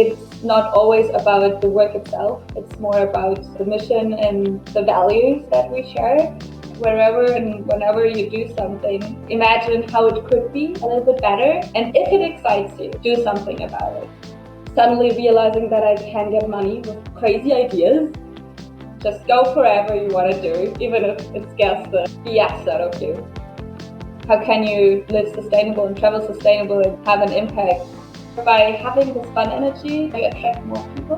It's not always about the work itself. It's more about the mission and the values that we share. Wherever and whenever you do something, imagine how it could be a little bit better. And if it excites you, do something about it. Suddenly realizing that I can get money with crazy ideas. Just go forever you want to do, even if it scares the BS out of you. How can you live sustainable and travel sustainable and have an impact? By having this fun energy, you attract more people.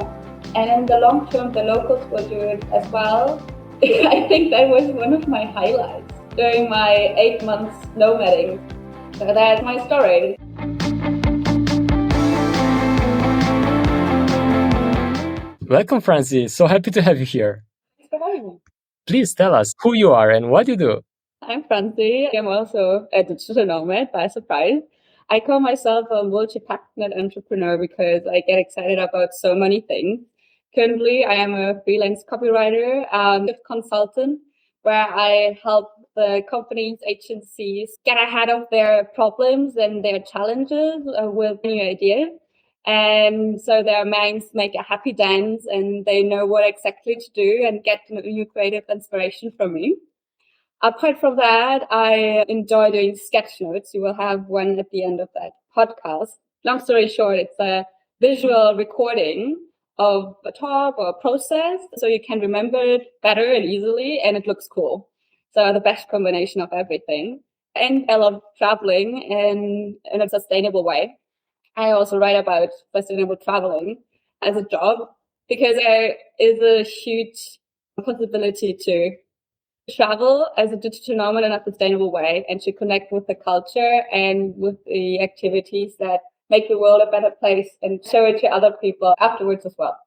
And in the long term, the locals will do it as well. I think that was one of my highlights during my 8 months nomading. So that's my story. Welcome, Franzi. So happy to have you here. Thanks for having me. Please tell us who you are and what you do. I'm Franzi. I'm also a digital nomad by surprise. I call myself a multi-passionate entrepreneur because I get excited about so many things. Currently, I am a freelance copywriter, a consultant, where I help the companies, agencies get ahead of their problems and their challenges with new ideas. And so their minds make a happy dance and they know what exactly to do and get new creative inspiration from me. Apart from that, I enjoy doing sketch notes. You will have one at the end of that podcast. Long story short, it's a visual recording of a talk or a process, so you can remember it better and easily, and it looks cool. So the best combination of everything. And I love traveling in a sustainable way. I also write about sustainable traveling as a job because there is a huge possibility to travel as a digital nomad in a sustainable way and to connect with the culture and with the activities that make the world a better place and show it to other people afterwards as well.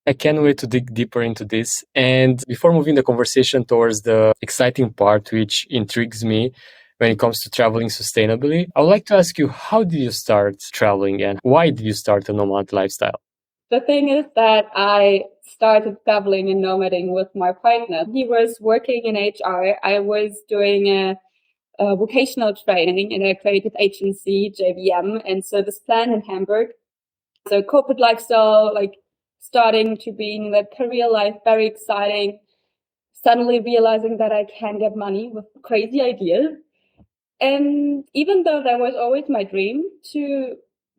I can't wait to dig deeper into this. And before moving the conversation towards the exciting part, which intrigues me when it comes to traveling sustainably, I would like to ask you, how did you start traveling and why did you start a nomad lifestyle? The thing is that I started traveling and nomading with my partner. He was working in HR. I was doing a vocational training in a creative agency, JVM, and service plan in Hamburg. So corporate lifestyle, like starting to being that career life, very exciting. Suddenly realizing that I can get money with crazy ideas. And even though that was always my dream to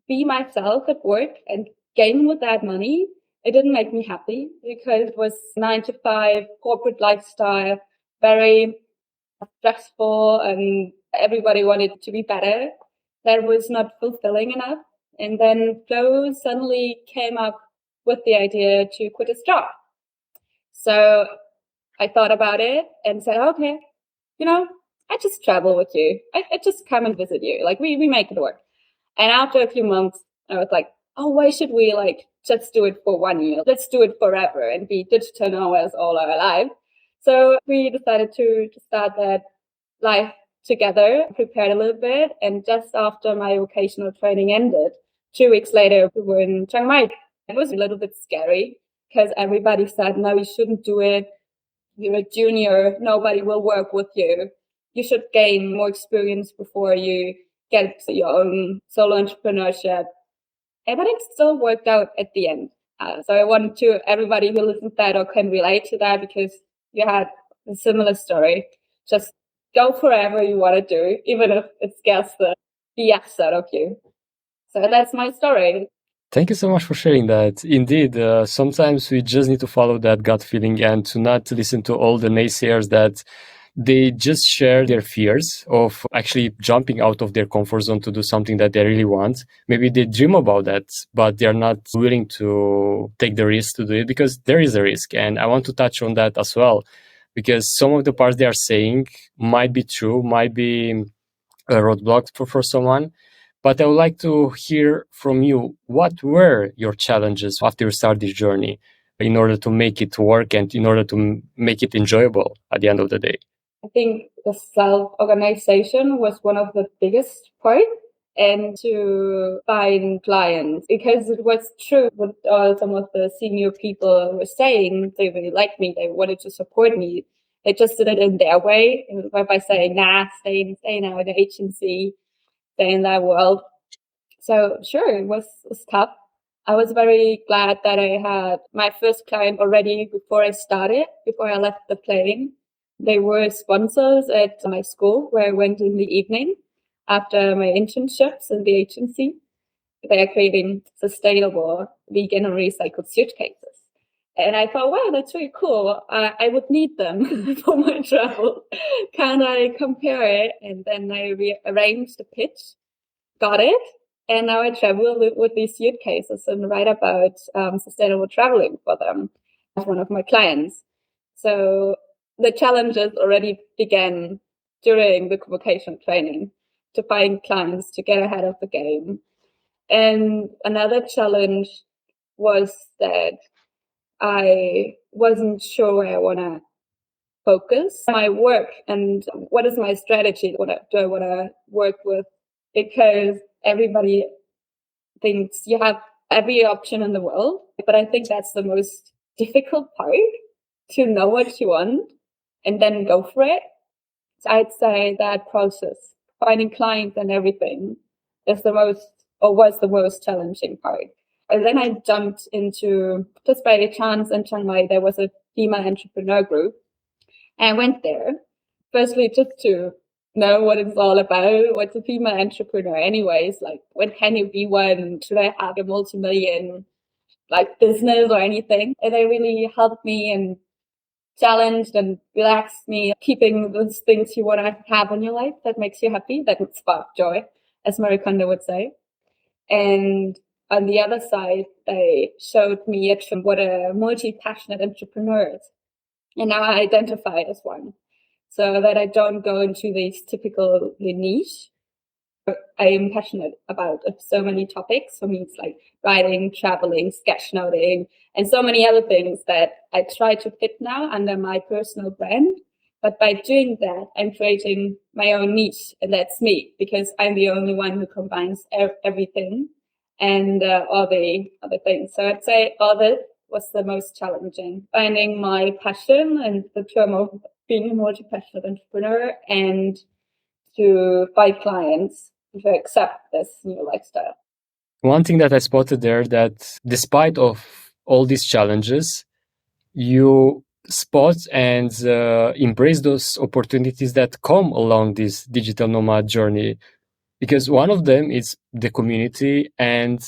be myself at work and gain with that money, it didn't make me happy because it was 9 to 5 corporate lifestyle, very stressful, and everybody wanted to be better. That was not fulfilling enough. And then Flo suddenly came up with the idea to quit his job. So I thought about it and said, okay, I just travel with you. I just come and visit you. Like we make it work. And after a few months, I was like, oh, why should we just do it for 1 year? Let's do it forever and be digital nomads all our life. So we decided to start that life together, prepared a little bit. And just after my vocational training ended, 2 weeks later, we were in Chiang Mai. It was a little bit scary because everybody said, no, you shouldn't do it. You're a junior. Nobody will work with you. You should gain more experience before you get your own solo entrepreneurship. But it still worked out at the end. So I want to everybody who listens to that or can relate to that because you had a similar story. Just go forever you want to do, even if it scares the BS out of you. So that's my story. Thank you so much for sharing that. Indeed, sometimes we just need to follow that gut feeling and to not listen to all the naysayers that they just share their fears of actually jumping out of their comfort zone to do something that they really want. Maybe they dream about that, but they're not willing to take the risk to do it because there is a risk. And I want to touch on that as well, because some of the parts they are saying might be true, might be a roadblock for someone. But I would like to hear from you, what were your challenges after you started this journey in order to make it work and in order to make it enjoyable at the end of the day? I think the self-organization was one of the biggest parts, and to find clients, because it was true what some of the senior people were saying. They really liked me. They wanted to support me. They just did it in their way by saying, nah, stay now in the agency, stay in that world. So sure, it was tough. I was very glad that I had my first client already before I left the plane. They were sponsors at my school where I went in the evening after my internships in the agency. They are creating sustainable vegan and recycled suitcases. And I thought, wow, that's really cool. I would need them for my travel. Can I compare it? And then I rearranged the pitch, got it. And now I travel with these suitcases and write about sustainable traveling for them as one of my clients. So the challenges already began during the vocational training to find clients to get ahead of the game. And another challenge was that I wasn't sure where I want to focus my work and what is my strategy. Do I want to work with? Because everybody thinks you have every option in the world. But I think that's the most difficult part, to know what you want and then go for it. So I'd say that process, finding clients and everything, was the most challenging part. And then I jumped into, just by chance in Chiang Mai, there was a female entrepreneur group. And I went there, firstly, just to know what it's all about. What's a female entrepreneur anyways? Like, when can you be one? Should I have a multi-million business or anything? And they really helped me and challenged and relaxed me, keeping those things you want to have in your life that makes you happy, that would spark joy, as Marie Kondo would say. And on the other side, they showed me actually what a multi-passionate entrepreneur is. And now I identify as one, so that I don't go into these typical niche. I am passionate about so many topics. For me, it's like writing, traveling, sketchnoting, and so many other things that I try to fit now under my personal brand. But by doing that, I'm creating my own niche, and that's me, because I'm the only one who combines everything and all the other things. So I'd say all that was the most challenging, finding my passion and the term of being a multi-passionate entrepreneur, and to find clients to accept this new lifestyle. One thing that I spotted there, that despite of all these challenges, you spot and embrace those opportunities that come along this digital nomad journey. Because one of them is the community and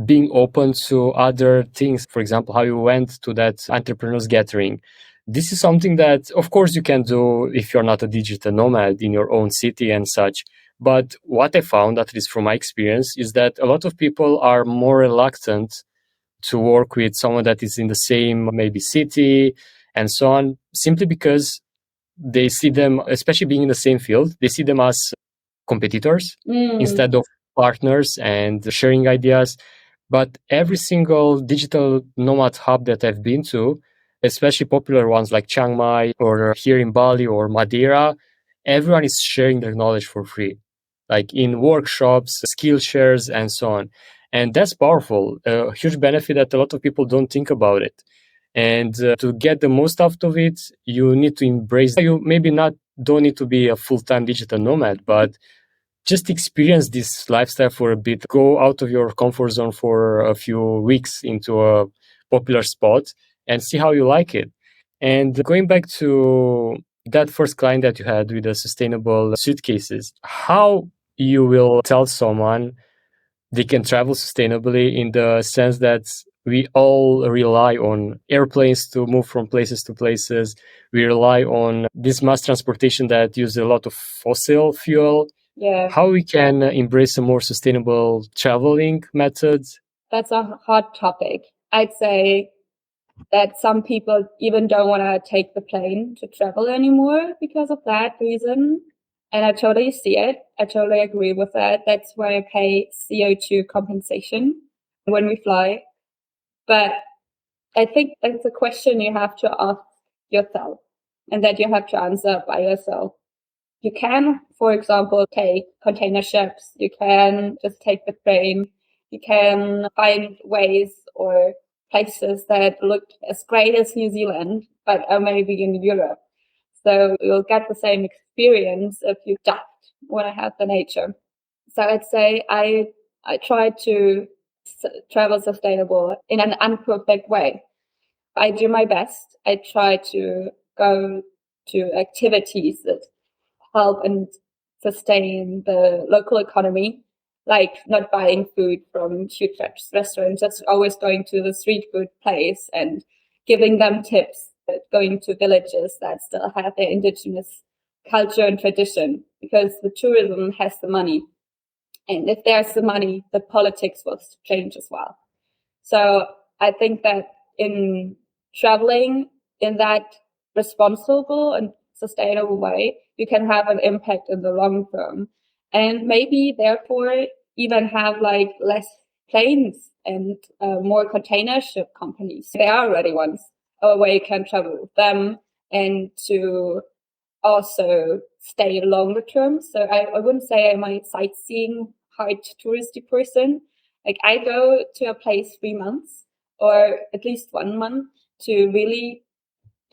being open to other things. For example, how you went to that entrepreneurs gathering. This is something that, of course, you can do if you're not a digital nomad in your own city and such. But what I found, at least from my experience, is that a lot of people are more reluctant to work with someone that is in the same maybe city and so on, simply because they see them, especially being in the same field, they see them as competitors instead of partners and sharing ideas. But every single digital nomad hub that I've been to, especially popular ones like Chiang Mai or here in Bali or Madeira, everyone is sharing their knowledge for free, like in workshops, skill shares, and so on. And that's powerful, a huge benefit that a lot of people don't think about it. And to get the most out of it, you need to embrace, you maybe don't need to be a full-time digital nomad, but just experience this lifestyle for a bit, go out of your comfort zone for a few weeks into a popular spot and see how you like it. And going back to that first client that you had with the sustainable suitcases, how you will tell someone they can travel sustainably, in the sense that we all rely on airplanes to move from places to places. We rely on this mass transportation that uses a lot of fossil fuel. Yeah. How we can embrace a more sustainable traveling methods? That's a hot topic. I'd say that some people even don't want to take the plane to travel anymore because of that reason. And I totally see it. I totally agree with that. That's why I pay CO2 compensation when we fly. But I think that's a question you have to ask yourself, and that you have to answer by yourself. You can, for example, take container ships. You can just take the train. You can find ways or places that look as great as New Zealand, but are maybe in Europe. So you'll get the same experience if you just want to have the nature. So I'd say I try to travel sustainable in an imperfect way. I do my best. I try to go to activities that help and sustain the local economy, like not buying food from huge restaurants, just always going to the street food place and giving them tips, going to villages that still have their indigenous culture and tradition, because the tourism has the money. And if there's the money, the politics will change as well. So I think that in traveling in that responsible and sustainable way, you can have an impact in the long term, and maybe therefore even have like less planes and more container ship companies. There are already ones where you can travel with them and to also stay longer term. So I wouldn't say I'm a sightseeing hard touristy person. Like I go to a place 3 months or at least 1 month to really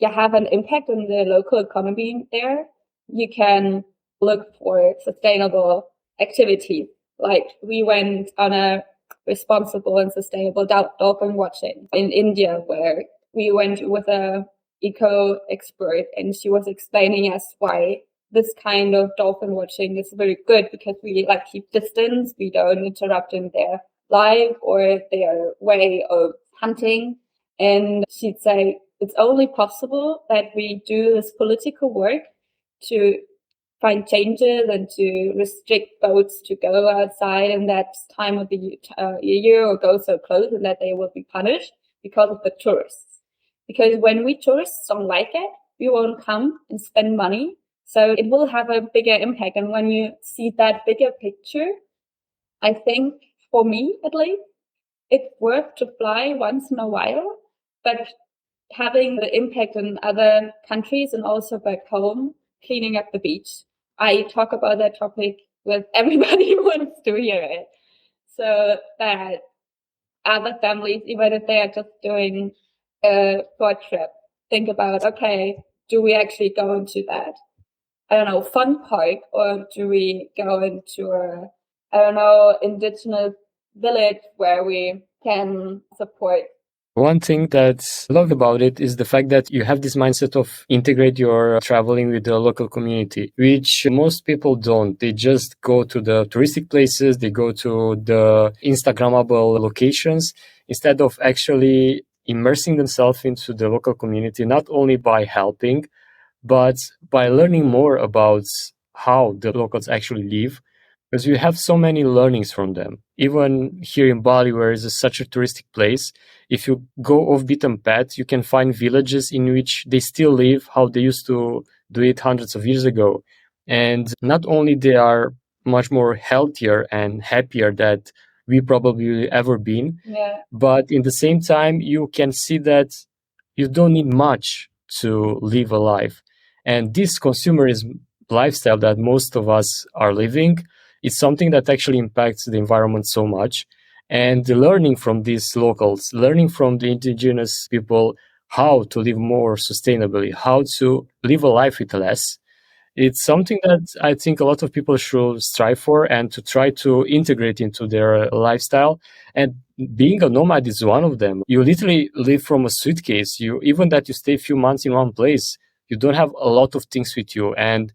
have an impact on the local economy there. You can look for sustainable activities. Like we went on a responsible and sustainable dolphin watching in India, where we went with a eco expert, and she was explaining us why this kind of dolphin watching is very good, because we like keep distance, we don't interrupt in their life or their way of hunting. And she'd say it's only possible that we do this political work to find changes and to restrict boats to go outside in that time of the year or go so close, and that they will be punished because of the tourists. Because when we tourists don't like it, we won't come and spend money. So it will have a bigger impact. And when you see that bigger picture, I think for me at least, it's worth to fly once in a while, but having the impact in other countries and also back home, cleaning up the beach. I talk about that topic with everybody who wants to hear it. So that other families, even if they are just doing a short trip, think about, okay, do we actually go into that, I don't know, fun park, or do we go into a, I don't know, indigenous village where we can support? One thing that I love about it is the fact that you have this mindset of integrate your traveling with the local community, which most people don't. They just go to the touristic places, they go to the Instagrammable locations, instead of actually immersing themselves into the local community, not only by helping, but by learning more about how the locals actually live, because you have so many learnings from them. Even here in Bali, where it's such a touristic place, if you go off beaten path, you can find villages in which they still live how they used to do it hundreds of years ago. And not only they are much more healthier and happier than we probably ever been, but in the same time, you can see that you don't need much to live a life. And this consumerism lifestyle that most of us are living is something that actually impacts the environment so much. And the learning from these locals, learning from the indigenous people how to live more sustainably, how to live a life with less, it's something that I think a lot of people should strive for and to try to integrate into their lifestyle. And being a nomad is one of them. You literally live from a suitcase. You, even that you stay a few months in one place, you don't have a lot of things with you. And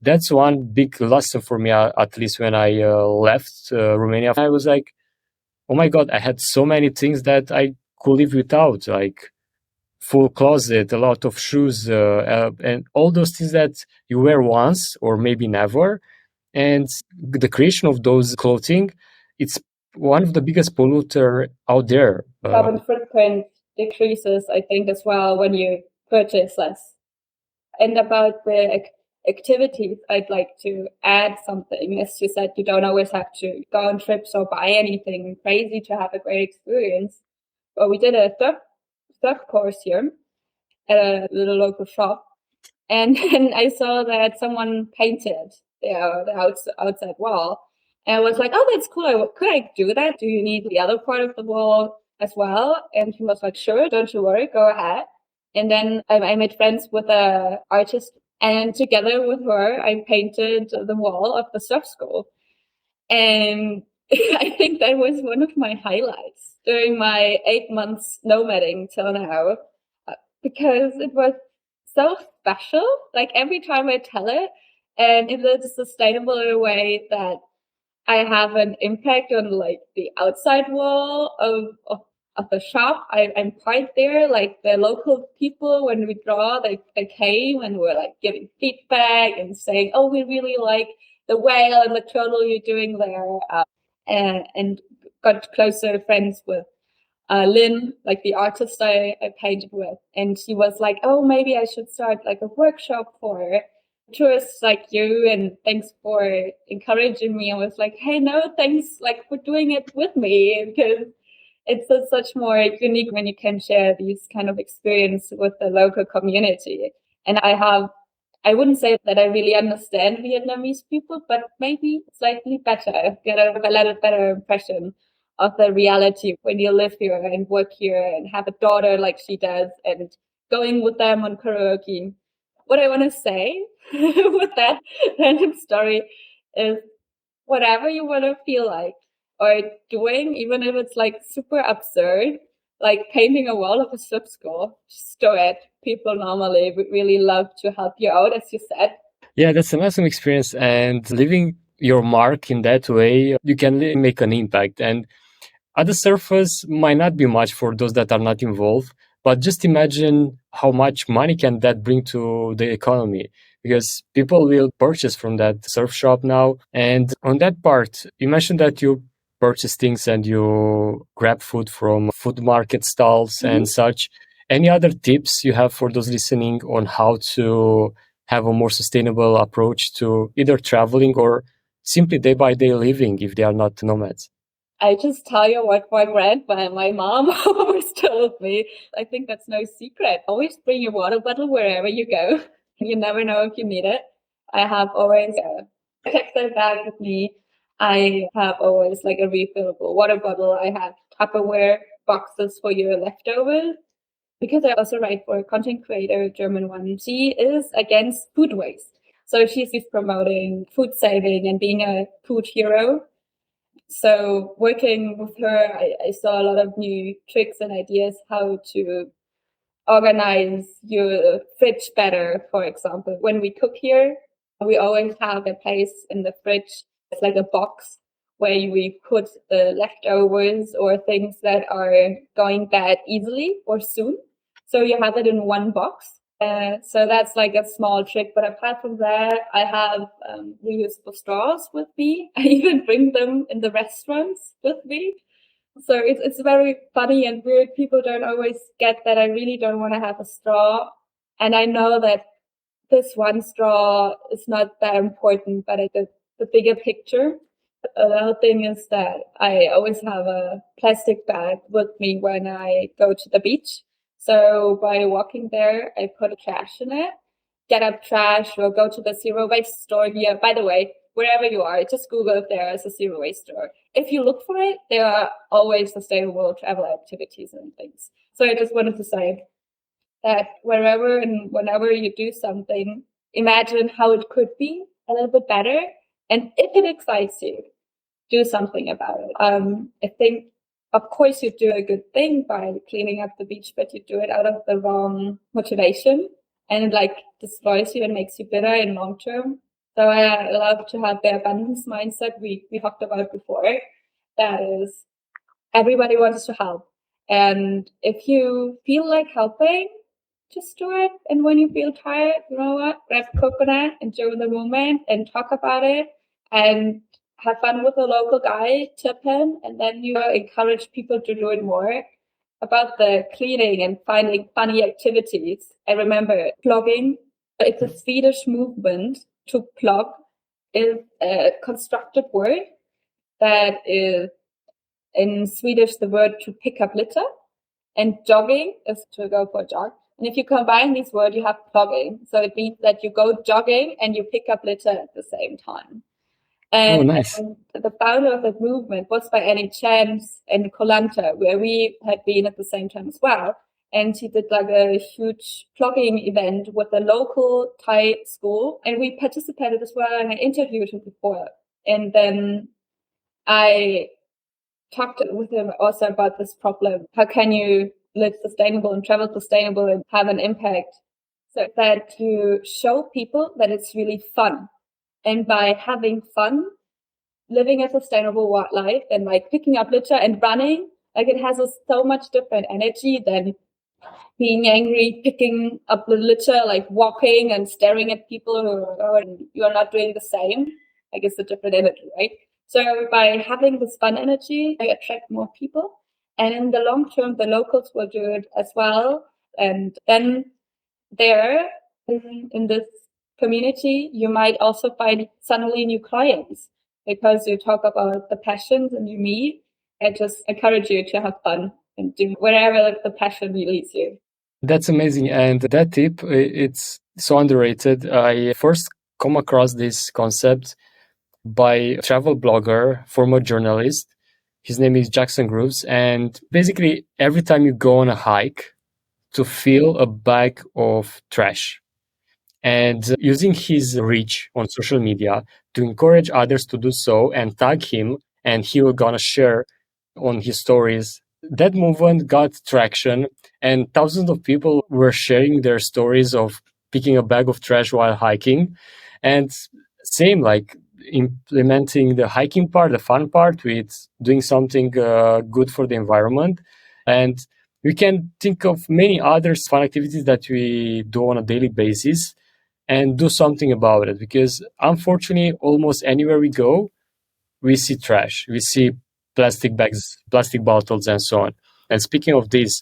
that's one big lesson for me, at least when I left Romania. I was like, oh my God, I had so many things that I could live without, like full closet, a lot of shoes, and all those things that you wear once or maybe never. And the creation of those clothing, it's one of the biggest polluter out there. Carbon footprint decreases, I think, as well when you purchase less. And about the activities, I'd like to add something. As you said, you don't always have to go on trips or buy anything crazy to have a great experience. But we did a surf course here at a little local shop. And then I saw that someone painted the outside wall. And I was like, oh, that's cool. Could I do that? Do you need the other part of the wall as well? And he was like, sure, don't you worry, go ahead. And then I made friends with an artist, and together with her, I painted the wall of the surf school. And I think that was one of my highlights during my 8 months nomading till now, because it was so special. Like every time I tell it, and in a sustainable way that I have an impact on like the outside wall of the shop. I'm part there, like the local people when we draw, they came and were like giving feedback and saying, oh, we really like the whale and the turtle you're doing there. And got closer friends with Lynn, like the artist I painted with. And she was like, oh, maybe I should start like a workshop for tourists like you. And thanks for encouraging me. I was like, hey, no, thanks like for doing it with me, because it's such more unique when you can share these kind of experience with the local community. And I wouldn't say that I really understand Vietnamese people, but maybe slightly better, get a little better impression of the reality when you live here and work here and have a daughter like she does and going with them on karaoke. What I want to say with that random story is whatever you want to feel like or doing, even if it's like super absurd, like painting a wall of a slip school, just do it. People normally would really love to help you out, as you said. Yeah, that's an awesome experience. And leaving your mark in that way, you can really make an impact. And at the surface, might not be much for those that are not involved, but just imagine how much money can that bring to the economy, because people will purchase from that surf shop now. And on that part, you mentioned that you purchase things and you grab food from food market stalls and such. Any other tips you have for those listening on how to have a more sustainable approach to either traveling or simply day by day living if they are not nomads? I just tell you what my grandma and my mom always told me. I think that's no secret. Always bring your water bottle wherever you go. You never know if you need it. I have always a textile bag with me. I have always like a refillable water bottle. I have Tupperware boxes for your leftovers. Because I also write for a content creator, a German one. She is against food waste. So she's promoting food saving and being a food hero. So working with her, I saw a lot of new tricks and ideas how to organize your fridge better. For example, when we cook here, we always have a place in the fridge. It's like a box where we put the leftovers or things that are going bad easily or soon. So you have it in one box. So that's like a small trick. But apart from that, I have reusable straws with me. I even bring them in the restaurants with me. So it's very funny and weird. People don't always get that I really don't want to have a straw. And I know that this one straw is not that important, but the bigger picture. Another thing is that I always have a plastic bag with me when I go to the beach. So by walking there, I put a trash in it, get up trash or go to the zero waste store here. By the way, wherever you are, just Google if there is a zero waste store. If you look for it, there are always sustainable travel activities and things. So I just wanted to say that wherever and whenever you do something, imagine how it could be a little bit better. And if it excites you, do something about it. I think, of course, you do a good thing by cleaning up the beach, but you do it out of the wrong motivation and it like destroys you and makes you bitter in long term. So I love to have the abundance mindset we talked about before. That is, everybody wants to help. And if you feel like helping, just do it. And when you feel tired, you know what? Grab a coconut, enjoy the moment and talk about it and have fun with a local guy, tip him, and then you encourage people to do it more. About the cleaning and finding funny activities. I remember plugging. It's a Swedish movement. To plug is a constructed word that is in Swedish the word to pick up litter, and jogging is to go for a jog. And if you combine these words, you have plugging. So it means that you go jogging and you pick up litter at the same time. Oh, And nice. the founder of that movement was by any chance in Kolanta, where we had been at the same time as well. And he did like a huge plugging event with a local Thai school. And we participated as well, and I interviewed him before. And then I talked with him also about this problem. How can you live sustainable and travel sustainable and have an impact? So that you show people that it's really fun. And by having fun, living a sustainable life and like picking up litter and running, like it has so much different energy than being angry, picking up the litter, like walking and staring at people who you're not doing the same. I guess a different energy, right? So by having this fun energy, I attract more people. And in the long term, the locals will do it as well. And then there in this community, you might also find suddenly new clients because you talk about the passions and you meet. I just encourage you to have fun and do wherever the passion leads you. That's amazing. And that tip, it's so underrated. I first come across this concept by a travel blogger, former journalist. His name is Jackson Grooves. And basically, every time you go on a hike, to fill a bag of trash. And using his reach on social media to encourage others to do so and tag him, and he will gonna share on his stories. That movement got traction, and thousands of people were sharing their stories of picking a bag of trash while hiking. And same, like implementing the hiking part, the fun part, with doing something good for the environment. And we can think of many other fun activities that we do on a daily basis and do something about it, because unfortunately, almost anywhere we go, we see trash, we see plastic bags, plastic bottles, and so on. And speaking of this,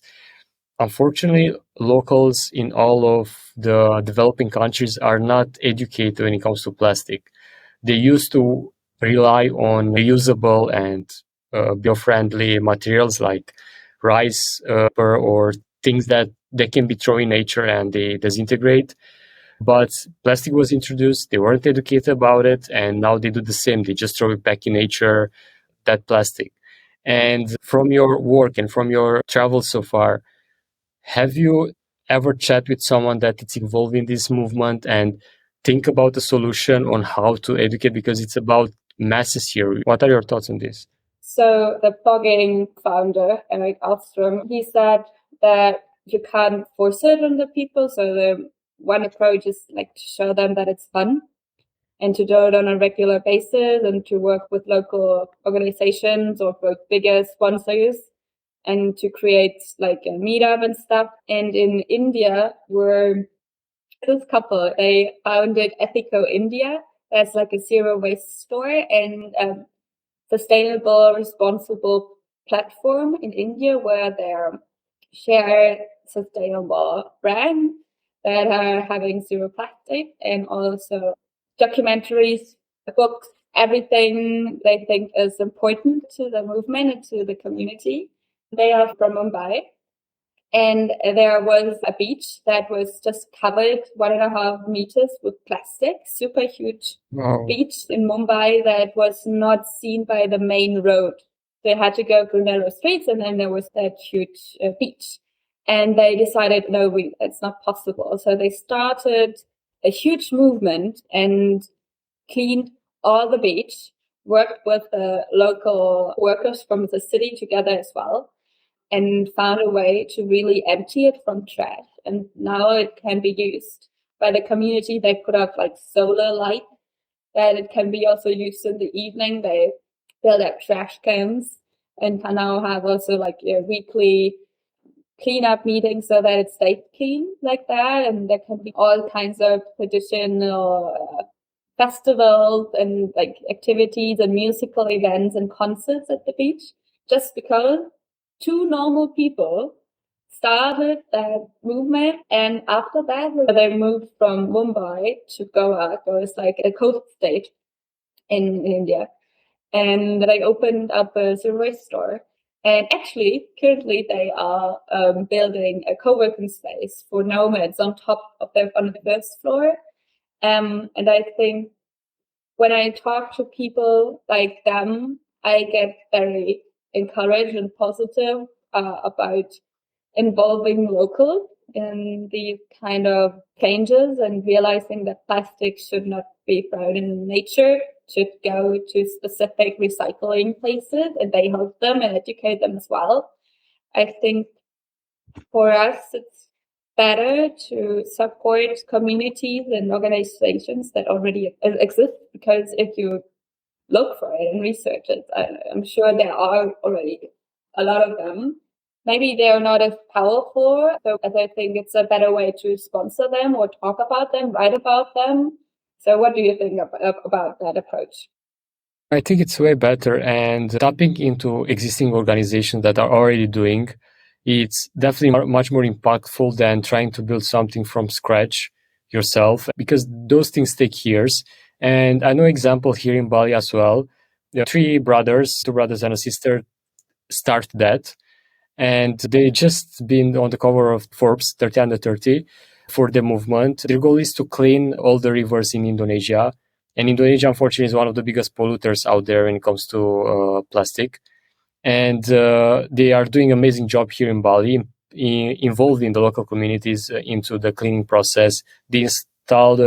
unfortunately, locals in all of the developing countries are not educated when it comes to plastic. They used to rely on reusable and bio-friendly materials like rice or things that they can be thrown in nature and they disintegrate. But plastic was introduced, they weren't educated about it, and now they do the same. They just throw it back in nature, that plastic. And from your work and from your travels so far, have you ever chat with someone that is involved in this movement and think about a solution on how to educate? Because it's about masses here. What are your thoughts on this? So the blogging founder, Eric Alstrom, he said that you can't force it on the people. So the one approach is like to show them that it's fun and to do it on a regular basis and to work with local organizations or with bigger sponsors and to create like a meetup and stuff. And in India, where this couple, they founded Ethico India. That's like a zero waste store and sustainable, responsible platform in India where they share sustainable brands that are having zero plastic and also documentaries, books, everything they think is important to the movement and to the community. They are from Mumbai. And there was a beach that was just covered 1.5 meters with plastic, super huge beach in Mumbai that was not seen by the main road. They had to go through narrow streets and then there was that huge beach. And they decided, no, it's not possible. So they started a huge movement and cleaned all the beach, worked with the local workers from the city together as well, and found a way to really empty it from trash. And now it can be used by the community. They put up like solar light that it can be also used in the evening. They build up trash cans and can now have also like a weekly cleanup meetings so that it stays clean like that. And there can be all kinds of traditional festivals and like activities and musical events and concerts at the beach, just because two normal people started that movement. And after that, they moved from Mumbai to Goa. Goa is like a coast state in India. And they opened up a zero waste store. And actually, currently, they are building a co-working space for nomads on the first floor. And I think when I talk to people like them, I get very encouraged and positive about involving local in these kind of changes and realizing that plastic should not be thrown in nature should go to specific recycling places and they help them and educate them as well. I think for us, it's better to support communities and organizations that already exist, because if you look for it and research it, I'm sure there are already a lot of them. Maybe they're not as powerful, so I think it's a better way to sponsor them or talk about them, write about them. So what do you think about that approach? I think it's way better, and tapping into existing organizations that are already doing, it's definitely much more impactful than trying to build something from scratch yourself, because those things take years. And I know example here in Bali as well. There are two brothers and a sister start that, and they just been on the cover of Forbes 30 under 30 for the movement. Their goal is to clean all the rivers in Indonesia. And Indonesia, unfortunately, is one of the biggest polluters out there when it comes to plastic. And they are doing an amazing job here in Bali, involving the local communities into the cleaning process. They installed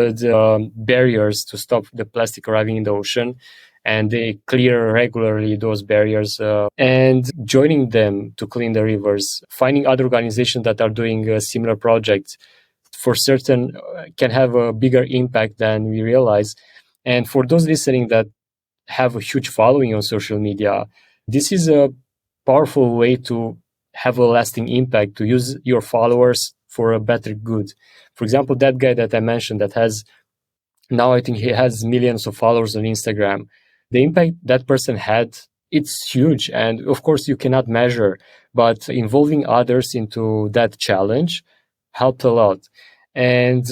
barriers to stop the plastic arriving in the ocean, and they clear regularly those barriers, and joining them to clean the rivers, finding other organizations that are doing similar projects for certain can have a bigger impact than we realize. And for those listening that have a huge following on social media, this is a powerful way to have a lasting impact, to use your followers for a better good. For example, that guy that I mentioned that has now, I think he has millions of followers on Instagram. The impact that person had, it's huge. And of course, you cannot measure, but involving others into that challenge helped a lot. And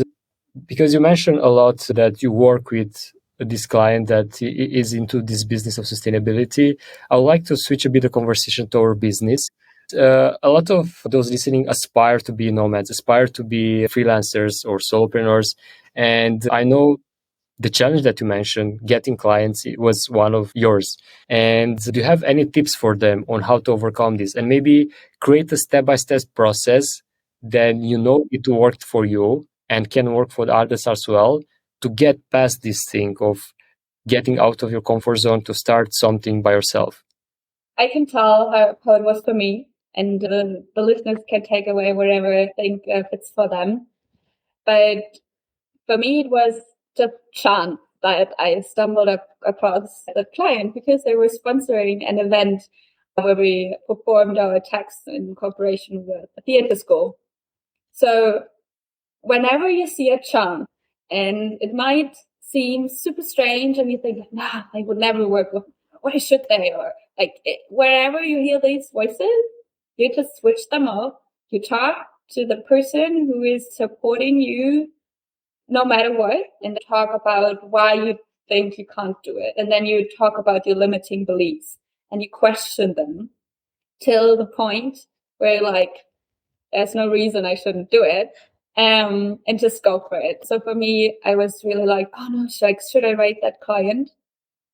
because you mentioned a lot that you work with this client that is into this business of sustainability, I would like to switch a bit of conversation to our business. A lot of those listening aspire to be nomads, aspire to be freelancers or solopreneurs. And I know the challenge that you mentioned, getting clients, it was one of yours. And do you have any tips for them on how to overcome this? And maybe create a step-by-step process that you know it worked for you and can work for the others as well, to get past this thing of getting out of your comfort zone to start something by yourself. I can tell how it was for me, and the listeners can take away whatever they think fits for them. But for me, it was just chance that I stumbled across the client because they were sponsoring an event where we performed our text in cooperation with a theater school. So whenever you see a chant, and it might seem super strange and you think, nah, they would never work with, why should they? Or like wherever you hear these voices, you just switch them off. You talk to the person who is supporting you no matter what, and talk about why you think you can't do it. And then you talk about your limiting beliefs and you question them till the point where you're like, there's no reason I shouldn't do it. And just go for it. So for me, I was really like, oh no, should I write that client?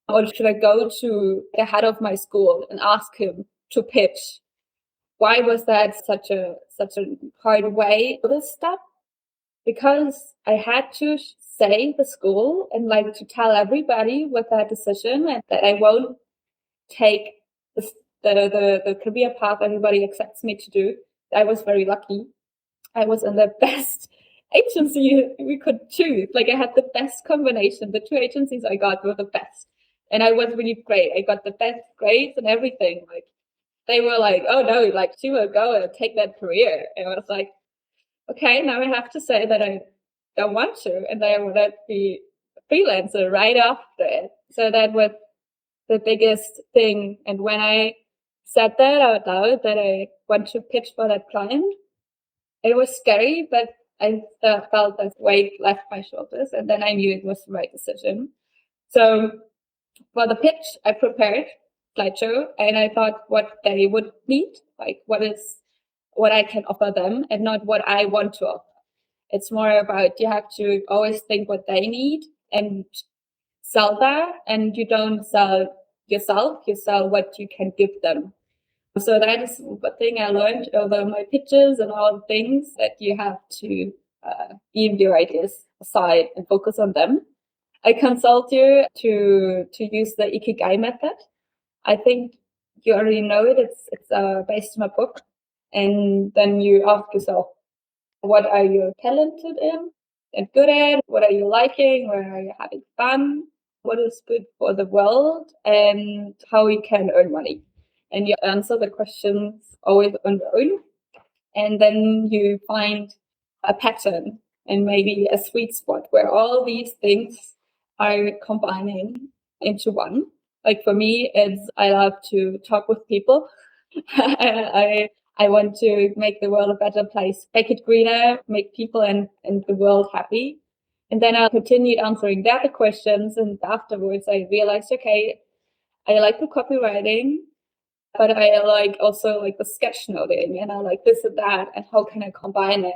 Or should I go to the head of my school and ask him to pitch? Why was that such a hard way to this stuff? Because I had to say the school and like to tell everybody with that decision, and that I won't take the career path everybody expects me to do. I was very lucky. I was in the best agency we could choose. Like I had the best combination. The two agencies I got were the best. And I was really great. I got the best grades and everything. Like they were like, oh no, like she will go and take that career. And I was like, okay, now I have to say that I don't want to. And I want to be a freelancer right after it. So that was the biggest thing. And when I said that out loud, that I want to pitch for that client, it was scary, but I felt that weight left my shoulders, and then I knew it was the right decision. So for the pitch, I prepared slideshow, and I thought what they would need, like what I can offer them, and not what I want to offer. It's more about you have to always think what they need and sell that, and you don't sell yourself, you sell what you can give them. So that is one thing I learned over my pitches and all the things, that you have to leave your ideas aside and focus on them. I consult you to use the Ikigai method. I think you already know it. It's based on a book. And then you ask yourself, what are you talented in and good at? What are you liking? Where are you having fun? What is good for the world? And how you can earn money. And you answer the questions always on your own. And then you find a pattern and maybe a sweet spot where all these things are combining into one. Like for me, I love to talk with people. I want to make the world a better place, make it greener, make people and the world happy. And then I continued answering the other questions. And afterwards, I realized, okay, I like the copywriting, but I like also like the sketchnoting, and I like this and that, and how can I combine it?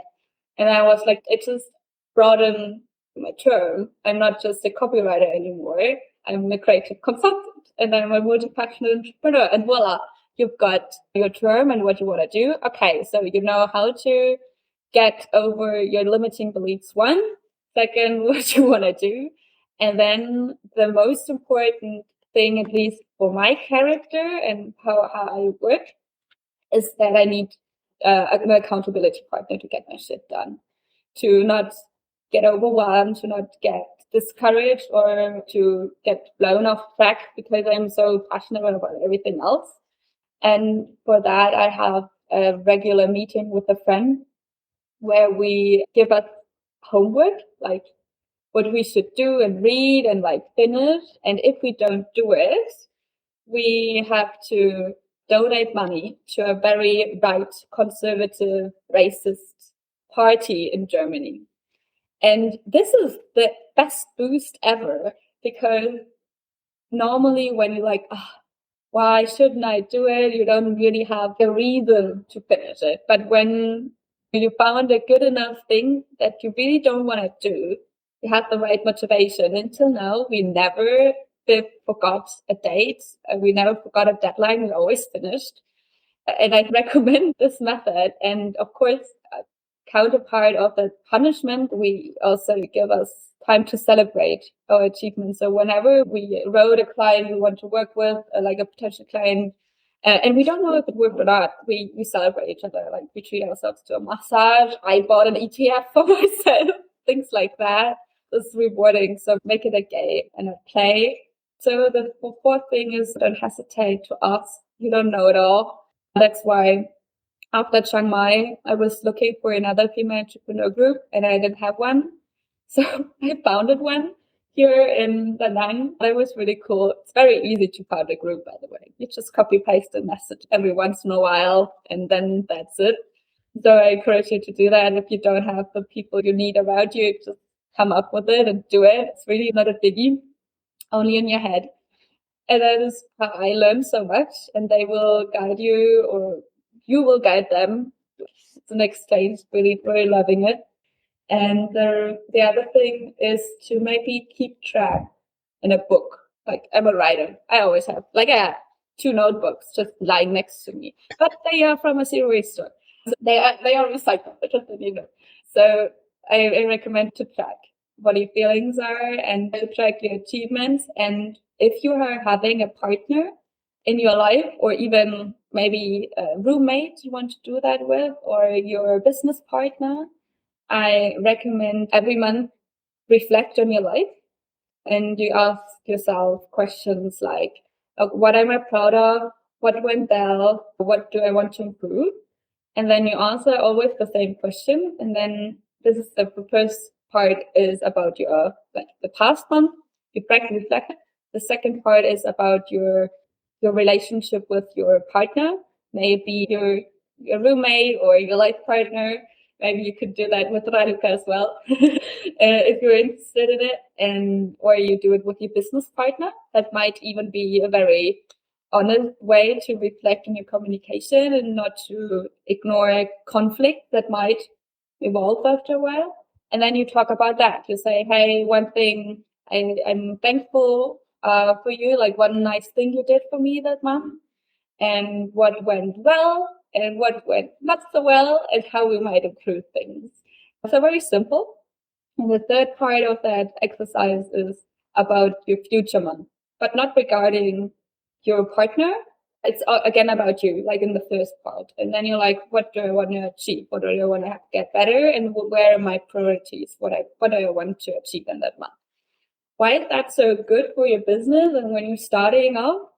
And I was like, it just broadened my term. I'm not just a copywriter anymore. I'm a creative consultant, and I'm a multi-passionate entrepreneur. And voila, you've got your term and what you want to do. Okay, so you know how to get over your limiting beliefs. One, second, what you want to do. And then the most important thing, at least for my character and how I work, is that I need an accountability partner to get my shit done, to not get overwhelmed, to not get discouraged or to get blown off track because I'm so passionate about everything else. And for that, I have a regular meeting with a friend where we give us homework, like what we should do and read and like finish. And if we don't do it, we have to donate money to a very right, conservative, racist party in Germany. And this is the best boost ever, because normally when you're like, oh, why shouldn't I do it? You don't really have a reason to finish it. But when you found a good enough thing that you really don't want to do, you have the right motivation. Until now, we never forgot a date. We never forgot a deadline. We always finished. And I recommend this method. And of course, counterpart of the punishment, we also give us time to celebrate our achievements. So whenever we wrote a client we want to work with, like a potential client, and we don't know if it worked or not, we celebrate each other. Like we treat ourselves to a massage. I bought an ETF for myself, things like that. It's rewarding. So make it a game and a play. So the fourth thing is, don't hesitate to ask. You don't know it all. That's why after Chiang Mai, I was looking for another female entrepreneur group and I didn't have one. So I founded one here in Da Nang. That was really cool. It's very easy to found a group, by the way. You just copy paste a message every once in a while and then that's it. So I encourage you to do that. If you don't have the people you need around you, just come up with it and do it. It's really not a biggie, only in your head. And that is how I learned so much, and they will guide you or you will guide them. It's an exchange, really, really loving it. And the other thing is to maybe keep track in a book. Like I'm a writer. I always have, like I have 2 notebooks just lying next to me, but they are from a zero waste store. So they are recycled. I just don't know. So I recommend to track what your feelings are and to track your achievements. And if you are having a partner in your life, or even maybe a roommate you want to do that with, or your business partner, I recommend every month reflect on your life and you ask yourself questions like, what am I proud of? What went well? What do I want to improve? And then you answer always the same question. And then this is the first part is about your, like the past month, you practice reflect. The second part is about your relationship with your partner, maybe your roommate or your life partner. Maybe you could do that with Radhika as well, if you're interested in it, and or you do it with your business partner. That might even be a very honest way to reflect on your communication and not to ignore a conflict that might evolve after a while. And then you talk about that. You say, hey, one thing I'm thankful for you, like one nice thing you did for me that month, and what went well and what went not so well, and how we might improve things. So very simple. And the third part of that exercise is about your future month, but not regarding your partner. It's again about you, like in the first part. And then you're like, what do I want to achieve? What do I want to get better? And where are my priorities? What do I want to achieve in that month? Why is that so good for your business? And when you're starting out,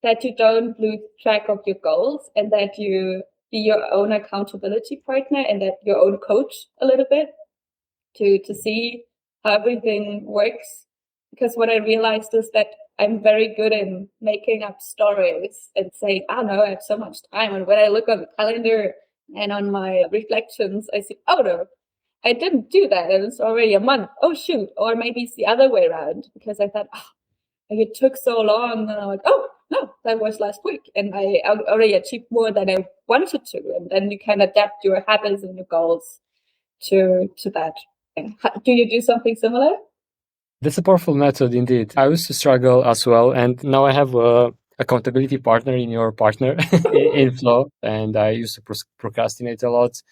that you don't lose track of your goals and that you be your own accountability partner and that your own coach a little bit to see how everything works. Because what I realized is that I'm very good in making up stories and saying, oh no, I have so much time. And when I look on the calendar and on my reflections, I see, oh no, I didn't do that. And it's already a month. Oh shoot. Or maybe it's the other way around because I thought, oh, it took so long. And I'm like, oh no, that was last week. And I already achieved more than I wanted to. And then you can adapt your habits and your goals to that. Do you do something similar? That's a powerful method indeed. I used to struggle as well, and now I have a accountability partner in your partner in Flow, and I used to procrastinate a lot.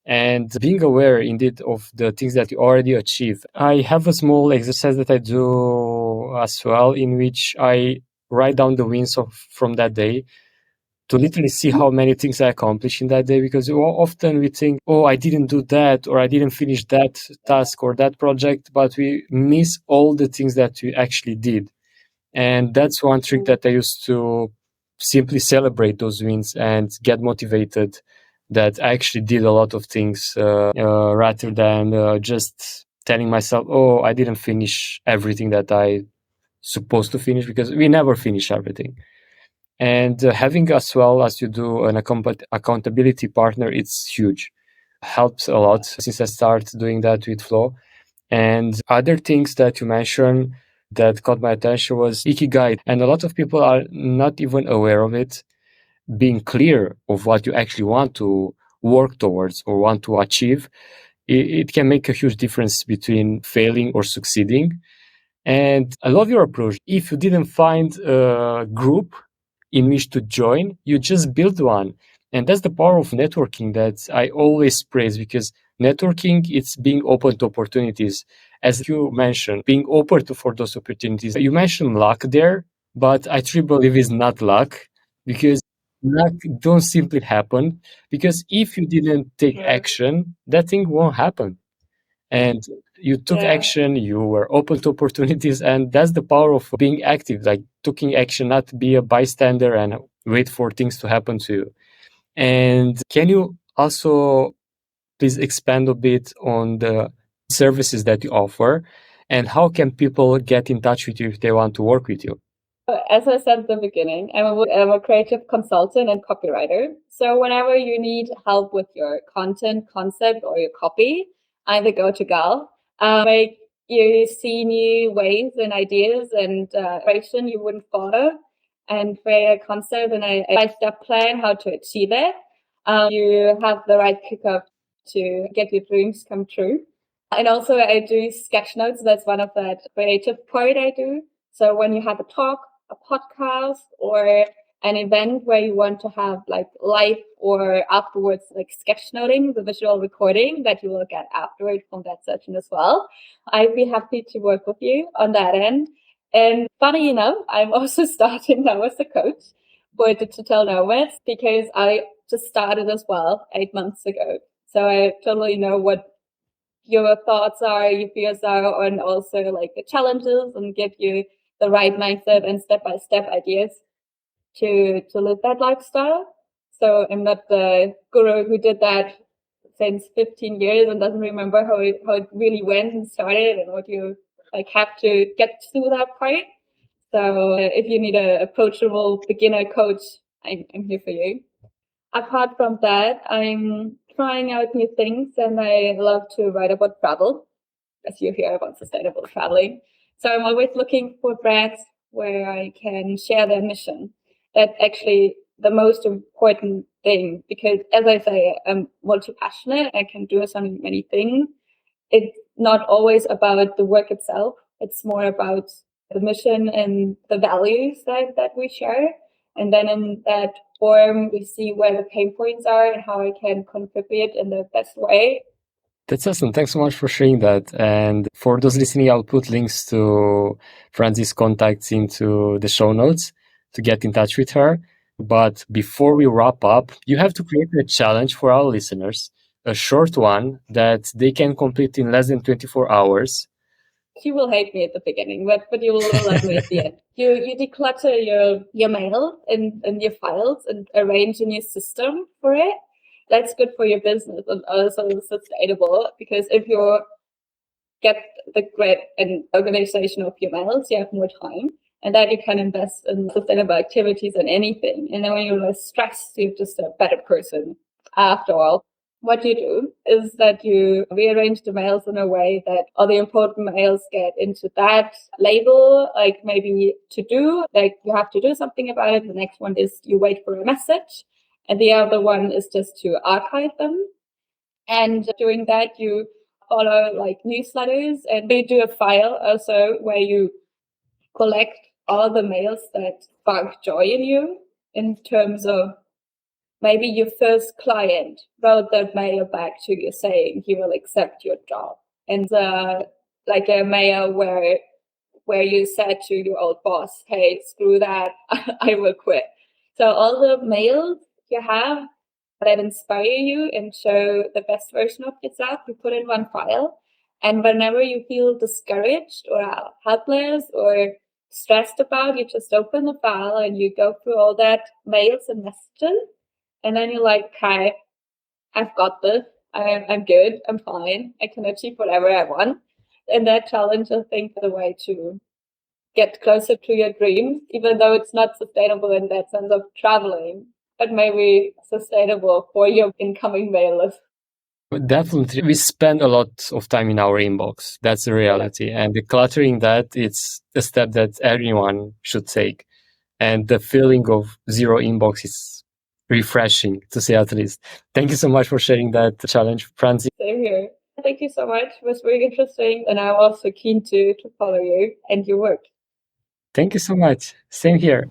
And being aware indeed of the things that you already achieve. I have a small exercise that I do as well, in which I write down the wins from that day, to literally see how many things I accomplished in that day, because often we think, oh, I didn't do that, or I didn't finish that task or that project, but we miss all the things that we actually did. And that's one trick that I used to simply celebrate those wins and get motivated that I actually did a lot of things rather than just telling myself, oh, I didn't finish everything that I supposed to finish, because we never finish everything. And having as well as you do an accountability partner, it's huge. Helps a lot since I started doing that with Flow. And other things that you mentioned that caught my attention was Ikigai. And a lot of people are not even aware of it. Being clear of what you actually want to work towards or want to achieve, it can make a huge difference between failing or succeeding. And I love your approach. If you didn't find a group in which to join, you just build one. And that's the power of networking that I always praise, because networking, it's being open to opportunities. As you mentioned, being open for those opportunities. You mentioned luck there, but I truly believe it's not luck, because luck don't simply happen. Because if you didn't take action, that thing won't happen. And you took action, you were open to opportunities, and that's the power of being active, like taking action, not be a bystander and wait for things to happen to you. And can you also please expand a bit on the services that you offer, and how can people get in touch with you if they want to work with you? As I said at the beginning, I'm a creative consultant and copywriter. So whenever you need help with your content, concept, or your copy, I'm the go-to gal. Make you see new ways and ideas and inspiration you wouldn't thought of, and create a concept and a five-step plan how to achieve it. You have the right pickup to get your dreams come true. And also I do sketch notes. That's one of that creative part I do. So when you have a talk, a podcast, or an event where you want to have like live or afterwards like sketch noting, the visual recording that you will get afterwards from that session as well, I'd be happy to work with you on that end. And funny enough, I'm also starting now as a coach for digital nomads, because I just started as well 8 months ago. So I totally know what your thoughts are, your fears are, and also like the challenges, and give you the right mindset and step-by-step ideas to live that lifestyle. So I'm not the guru who did that since 15 years and doesn't remember how it really went and started and what you like have to get through that part. So if you need an approachable beginner coach, I'm here for you. Apart from that, I'm trying out new things, and I love to write about travel, as you hear about sustainable traveling. So I'm always looking for brands where I can share their mission. That's actually the most important thing, because as I say, I'm multi-passionate. I can do so many things. It's not always about the work itself. It's more about the mission and the values that we share. And then in that form, we see where the pain points are and how I can contribute in the best way. That's awesome. Thanks so much for sharing that. And for those listening, I'll put links to Franzi's contacts into the show notes to get in touch with her. But before we wrap up, you have to create a challenge for our listeners, a short one that they can complete in less than 24 hours. You will hate me at the beginning, but you will love me at the end. You declutter your mail and your files and arrange a new system for it. That's good for your business and also sustainable, because if you get the grid and organization of your mails, you have more time, and that you can invest in sustainable activities and anything. And then when you're less stressed, you're just a better person after all. What you do is that you rearrange the mails in a way that all the important mails get into that label, like maybe to do, like you have to do something about it. The next one is you wait for a message. And the other one is just to archive them. And doing that, you follow like newsletters, and you do a file also where you collect all the mails that spark joy in you, in terms of maybe your first client wrote that mail back to you saying he will accept your job. And like a mail where you said to your old boss, hey, screw that, I will quit. So all the mails you have that inspire you and show the best version of yourself, you put in one file. And whenever you feel discouraged or helpless or stressed about, you just open the file and you go through all that mails and messages. And then you're like, okay, I've got this. I'm good. I'm fine. I can achieve whatever I want. And that challenge, I think, is a way to get closer to your dreams, even though it's not sustainable in that sense of traveling, but maybe sustainable for your incoming mail list. Definitely. We spend a lot of time in our inbox. That's the reality. And decluttering that, it's a step that everyone should take. And the feeling of zero inbox is refreshing, to say at least. Thank you so much for sharing that challenge, Franzi. Same here. Thank you so much. It was really interesting. And I'm also keen to follow you and your work. Thank you so much. Same here.